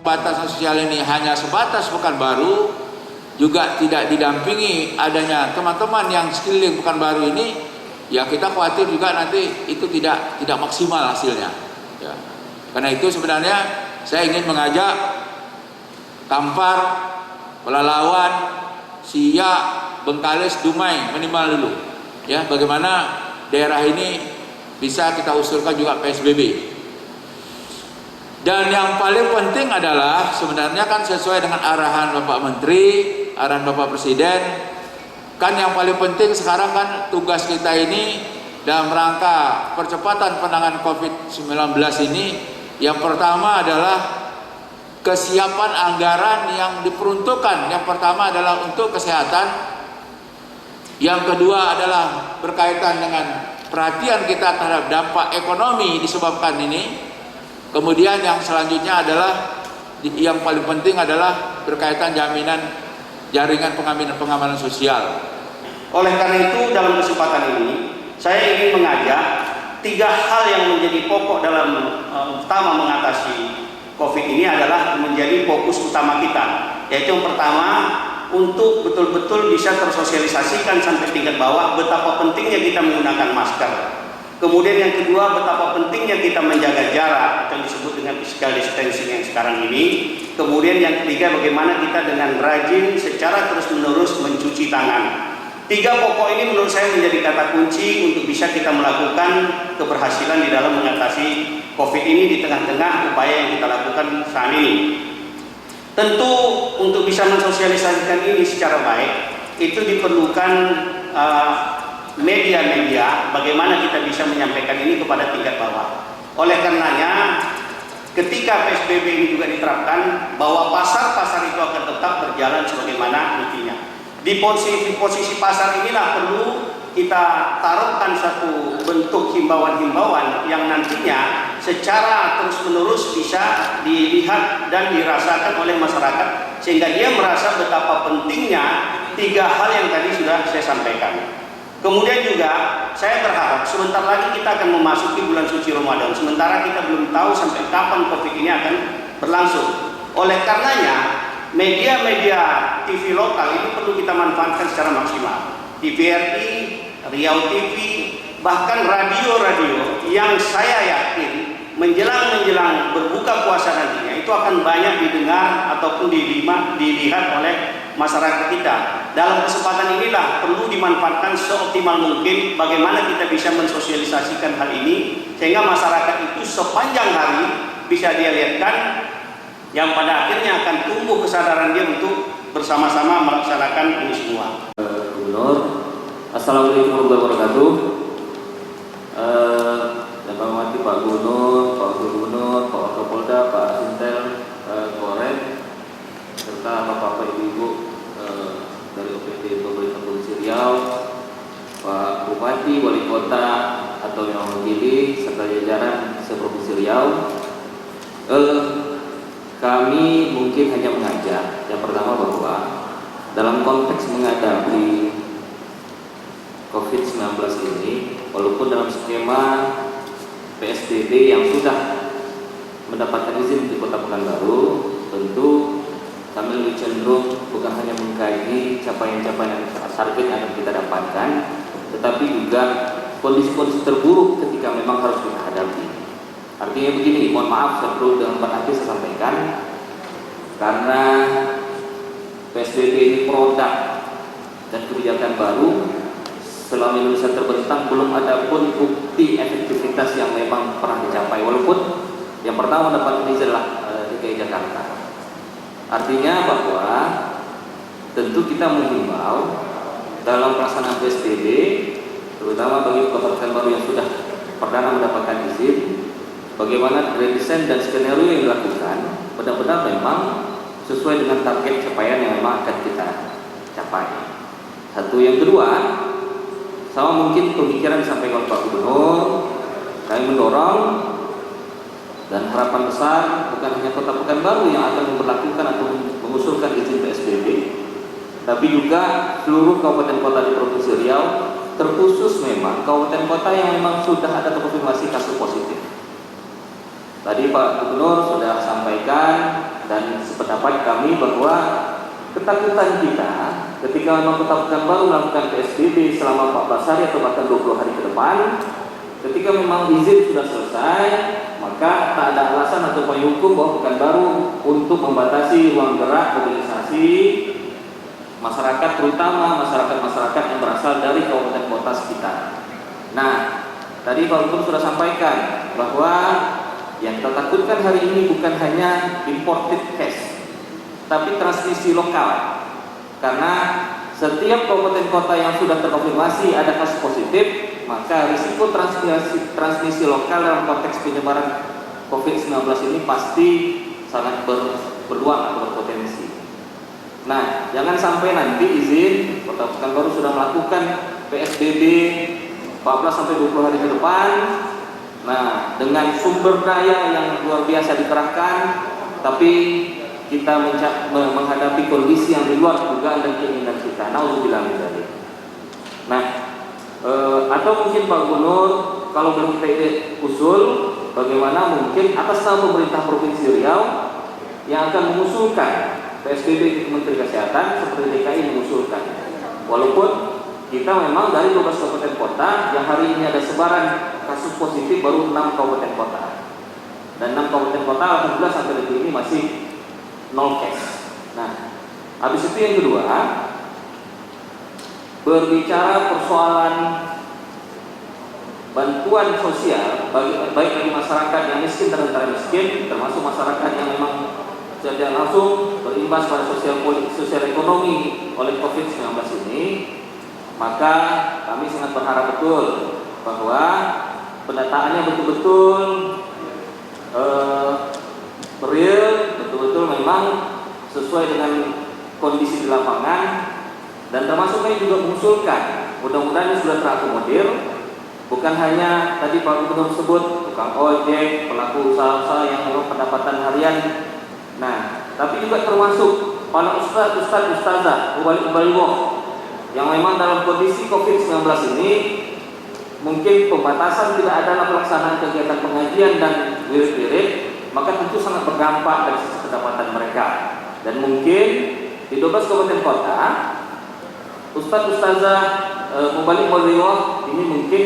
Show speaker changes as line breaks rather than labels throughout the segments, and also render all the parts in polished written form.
pembatasan sosial ini hanya sebatas Pekanbaru, juga tidak didampingi adanya teman-teman yang sekeliling Pekanbaru ini, ya kita khawatir juga nanti itu tidak maksimal hasilnya. Ya. Karena itu sebenarnya saya ingin mengajak Kampar, Pelalawan, Siak, Bengkalis, Dumai minimal dulu. Ya, bagaimana daerah ini bisa kita usulkan juga PSBB. Dan yang paling penting adalah sebenarnya kan sesuai dengan arahan Bapak Menteri, arahan Bapak Presiden, kan yang paling penting sekarang kan tugas kita ini dalam rangka percepatan penanganan COVID-19 ini, yang pertama adalah kesiapan anggaran yang diperuntukkan. Yang pertama adalah untuk kesehatan, yang kedua adalah berkaitan dengan perhatian kita terhadap dampak ekonomi disebabkan ini. Kemudian yang selanjutnya adalah yang paling penting adalah berkaitan jaminan jaringan pengamanan sosial.
Oleh karena itu dalam kesempatan ini saya ingin mengajak 3 hal yang menjadi pokok dalam utama mengatasi COVID ini adalah menjadi fokus utama kita. Yaitu yang pertama, untuk betul-betul bisa tersosialisasikan sampai tingkat bawah betapa pentingnya kita menggunakan masker. Kemudian yang kedua, betapa pentingnya kita menjaga jarak atau yang disebut dengan physical distancing yang sekarang ini. Kemudian yang ketiga, bagaimana kita dengan rajin secara terus-menerus mencuci tangan. 3 pokok ini menurut saya menjadi kata kunci untuk bisa kita melakukan keberhasilan di dalam mengatasi COVID ini di tengah-tengah upaya yang kita lakukan saat ini. Tentu untuk bisa mensosialisasikan ini secara baik itu diperlukan media-media, bagaimana kita bisa menyampaikan ini kepada tingkat bawah. Oleh karenanya ketika PSBB ini juga diterapkan, bahwa pasar-pasar itu akan tetap berjalan sebagaimana mestinya. Di posisi pasar inilah perlu kita taruhkan satu bentuk himbauan-himbauan yang nantinya secara terus-menerus bisa dilihat dan dirasakan oleh masyarakat, sehingga dia merasa betapa pentingnya 3 hal yang tadi sudah saya sampaikan. Kemudian juga saya berharap sebentar lagi kita akan memasuki bulan suci Ramadan, sementara kita belum tahu sampai kapan COVID ini akan berlangsung. Oleh karenanya media-media TV lokal ini perlu kita manfaatkan secara maksimal. TVRI, Riau TV, bahkan radio-radio yang saya yakin menjelang berbuka puasa nantinya itu akan banyak didengar ataupun dilihat oleh masyarakat kita. Dalam kesempatan inilah perlu dimanfaatkan seoptimal mungkin bagaimana kita bisa mensosialisasikan hal ini sehingga masyarakat itu sepanjang hari bisa dia lihatkan, yang pada akhirnya akan tumbuh kesadaran dia untuk bersama-sama melaksanakan ini semua.
Gubernur, Assalamualaikum warahmatullahi wabarakatuh. Yang kami hormati Pak Gubernur, Pak Wakil Gubernur, Pak Wakapolda, Pak Sintel, Korem, serta Bapak-Bapak Ibu-Ibu dari OPD Pemerintah Provinsi Riau, Pak Bupati, Wali Kota atau yang mewakili serta jajaran se-Provinsi Riau. Kami mungkin hanya mengajak yang pertama bahwa dalam konteks menghadapi COVID-19 ini, walaupun dalam skema PSBB yang sudah mendapatkan izin di Kota Pekanbaru, tentu kami lebih cenderung bukan hanya mengkaji capaian-capaian target yang akan kita dapatkan, tetapi juga kondisi-kondisi terburuk ketika memang harus kita hadapi. Artinya begini, mohon maaf saya perlu dengan hati saya sampaikan, karena PSBB ini produk dan kebijakan baru, selama Indonesia terbentang belum ada pun bukti efektivitas yang memang pernah dicapai, walaupun yang pertama mendapat izin adalah DKI Jakarta. Artinya bahwa tentu kita menghimbau dalam pelaksanaan PSBB, terutama bagi Kota Pekanbaru yang sudah perdana mendapatkan izin, bagaimana redesign dan skenario yang dilakukan benar-benar memang sesuai dengan target capaian yang memang akan kita capai. Satu, yang kedua, sama mungkin pemikiran disampaikan Pak Gubernur, kami mendorong dan harapan besar bukan hanya Kota Pekanbaru yang akan memperlakukan atau mengusulkan izin PSBB, tapi juga seluruh kabupaten kota di Provinsi Riau, terkhusus memang kabupaten kota yang memang sudah ada terkonfirmasi kasus positif. Tadi Pak Gubernur sudah sampaikan dan sependapat kami bahwa ketakutan kita ketika memang Kota Pekanbaru melakukan PSBB selama 14 hari atau bahkan 20 hari ke depan, ketika memang izin sudah selesai, maka tak ada alasan atau payung hukum bahwa Pekanbaru untuk membatasi ruang gerak mobilisasi masyarakat, terutama masyarakat yang berasal dari kabupaten kota sekitar. Nah, tadi Pak Gubernur sudah sampaikan bahwa yang kita takutkan hari ini bukan hanya imported case, tapi transmisi lokal. Karena setiap kabupaten kota yang sudah terkonfirmasi ada kasus positif, maka risiko transmisi lokal dalam konteks penyebaran COVID-19 ini pasti sangat berpeluang atau berpotensi. Nah, jangan sampai nanti izin Kota Pekanbaru sudah melakukan PSBB 14-20 hari ke depan. Nah, dengan sumber daya yang luar biasa dikerahkan, tapi kita menghadapi kondisi yang di luar dugaan dan keinginan kita. Nauzubillah min dzalik. Nah, atau mungkin Pak Gubernur, kalau belum kita usul, bagaimana mungkin atas nama pemerintah Provinsi Riau yang akan mengusulkan PSBB di Kementerian Kesehatan seperti DKI mengusulkan. Walaupun kita memang dari 12 kabupaten kota yang hari ini ada sebaran kasus positif baru 6 kabupaten kota. Dan 6 kabupaten kota alhamdulillah sampai detik ini masih 0 case. Nah, habis itu yang kedua, berbicara persoalan bantuan sosial baik bagi masyarakat yang miskin dan rentan miskin, termasuk masyarakat yang memang secara langsung berimbas pada sosial ekonomi oleh COVID-19 ini, maka kami sangat berharap betul bahwa pendataannya betul-betul real, betul-betul memang sesuai dengan kondisi di lapangan. Dan termasuk kami juga mengusulkan, mudah-mudahan ini sudah terakomodir, bukan hanya tadi Pak Gubernur sebut tukang ojek, pelaku usaha-usaha yang memang pendapatan harian. Nah, tapi juga termasuk para ustazah, ubali-ubaliwo yang memang dalam kondisi COVID-19 ini mungkin pembatasan tidak ada pelaksanaan kegiatan pengajian dan wirid-wirid, maka tentu sangat berdampak dari sisi pendapatan mereka. Dan mungkin di 12 kabupaten kota, ustaz-ustazah ubali-ubaliwo ini mungkin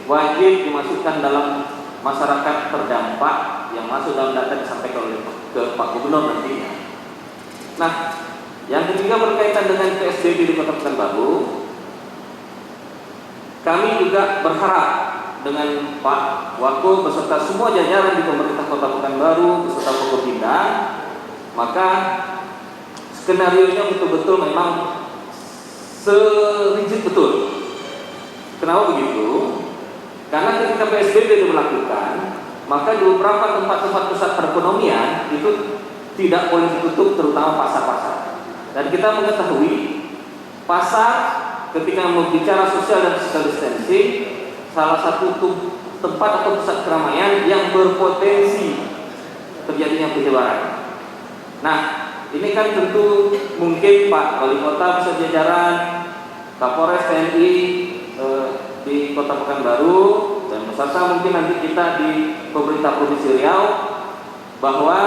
wajib dimasukkan dalam masyarakat terdampak yang masuk dalam data disampaikan oleh Pak Gubernur nantinya. Nah, yang ketiga berkaitan dengan PSBB di Kota Pekanbaru, kami juga berharap dengan Pak Wakil beserta semua jajaran di pemerintah Kota Pekanbaru beserta Forkopimda, maka skenario-nya betul-betul memang serigid betul. Kenapa begitu? Karena ketika PSBB diberlakukan, maka di beberapa tempat-tempat pusat perekonomian itu tidak boleh ditutup, terutama pasar-pasar. Dan kita mengetahui pasar ketika berbicara sosial dan physical distancing, salah satu tempat atau pusat keramaian yang berpotensi terjadinya penyebaran. Nah, ini kan tentu mungkin Pak Wali Kota bisa jajaran Kapolres TNI di Kota Pekanbaru dan beserta mungkin nanti kita di pemerintah Provinsi Riau, bahwa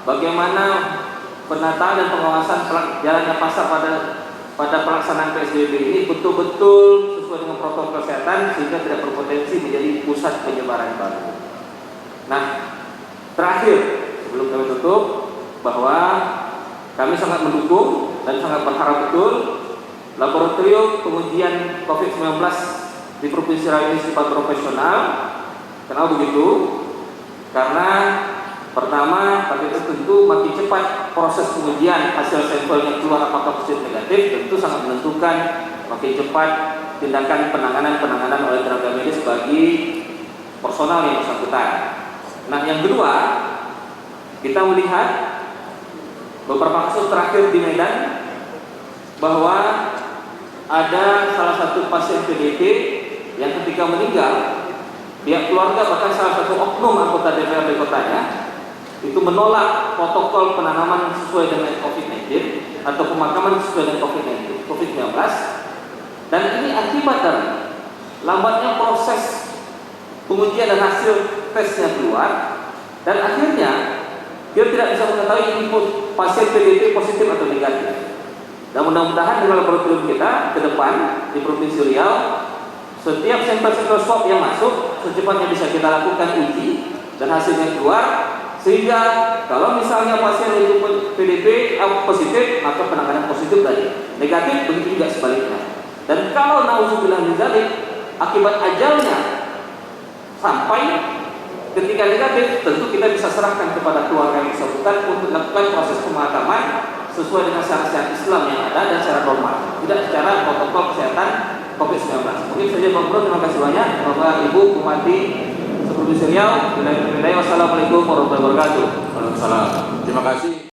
bagaimana penataan dan pengawasan jalannya pasar pada pelaksanaan PSBB ini betul-betul sesuai dengan protokol kesehatan sehingga tidak berpotensi menjadi pusat penyebaran baru. Nah, terakhir sebelum kami tutup, bahwa kami sangat mendukung dan sangat berharap betul laboratorium pengujian COVID-19 di Provinsi Riau ini sifat profesional. Kenapa begitu? Karena pertama, tapi itu tentu makin cepat proses pengujian hasil sampelnya keluar apakah positif negatif, tentu sangat menentukan makin cepat tindakan penanganan oleh tenaga medis bagi personal yang bersangkutan. Nah, yang kedua, kita melihat beberapa kasus terakhir di Medan bahwa ada salah satu pasien PDP yang ketika meninggal, pihak keluarga bahkan salah satu oknum anggota DPRD kotanya itu menolak protokol penanaman sesuai dengan COVID-19 atau pemakaman sesuai dengan COVID-19, dan ini akibat dari lambatnya proses pengujian dan hasil tesnya keluar, dan akhirnya Kita tidak bisa mengetahui ini pasien PDP positif atau negatif. Dan mudah-mudahan dengan laboratorium kita ke depan di Provinsi Riau, setiap sampel-sampel swab yang masuk secepatnya bisa kita lakukan uji dan hasilnya keluar, sehingga kalau misalnya pasien itu PDP positif, maka penanganan positif tadi. Negatif begitu juga sebaliknya. Dan kalau naudzubillah min dzalik, akibat ajalnya sampai ketika negatif, tentu kita bisa serahkan kepada keluarga yang bersangkutan untuk melakukan proses pemakaman sesuai dengan syariat Islam yang ada dan secara normal, tidak secara protokol kesehatan COVID-19. Mungkin saja Bang Bro, terima kasih banyak. Bapak Ibu Bupati Provinsi Riau, wassalamualaikum warahmatullahi wabarakatuh.
Waalaikumsalam. Terima kasih.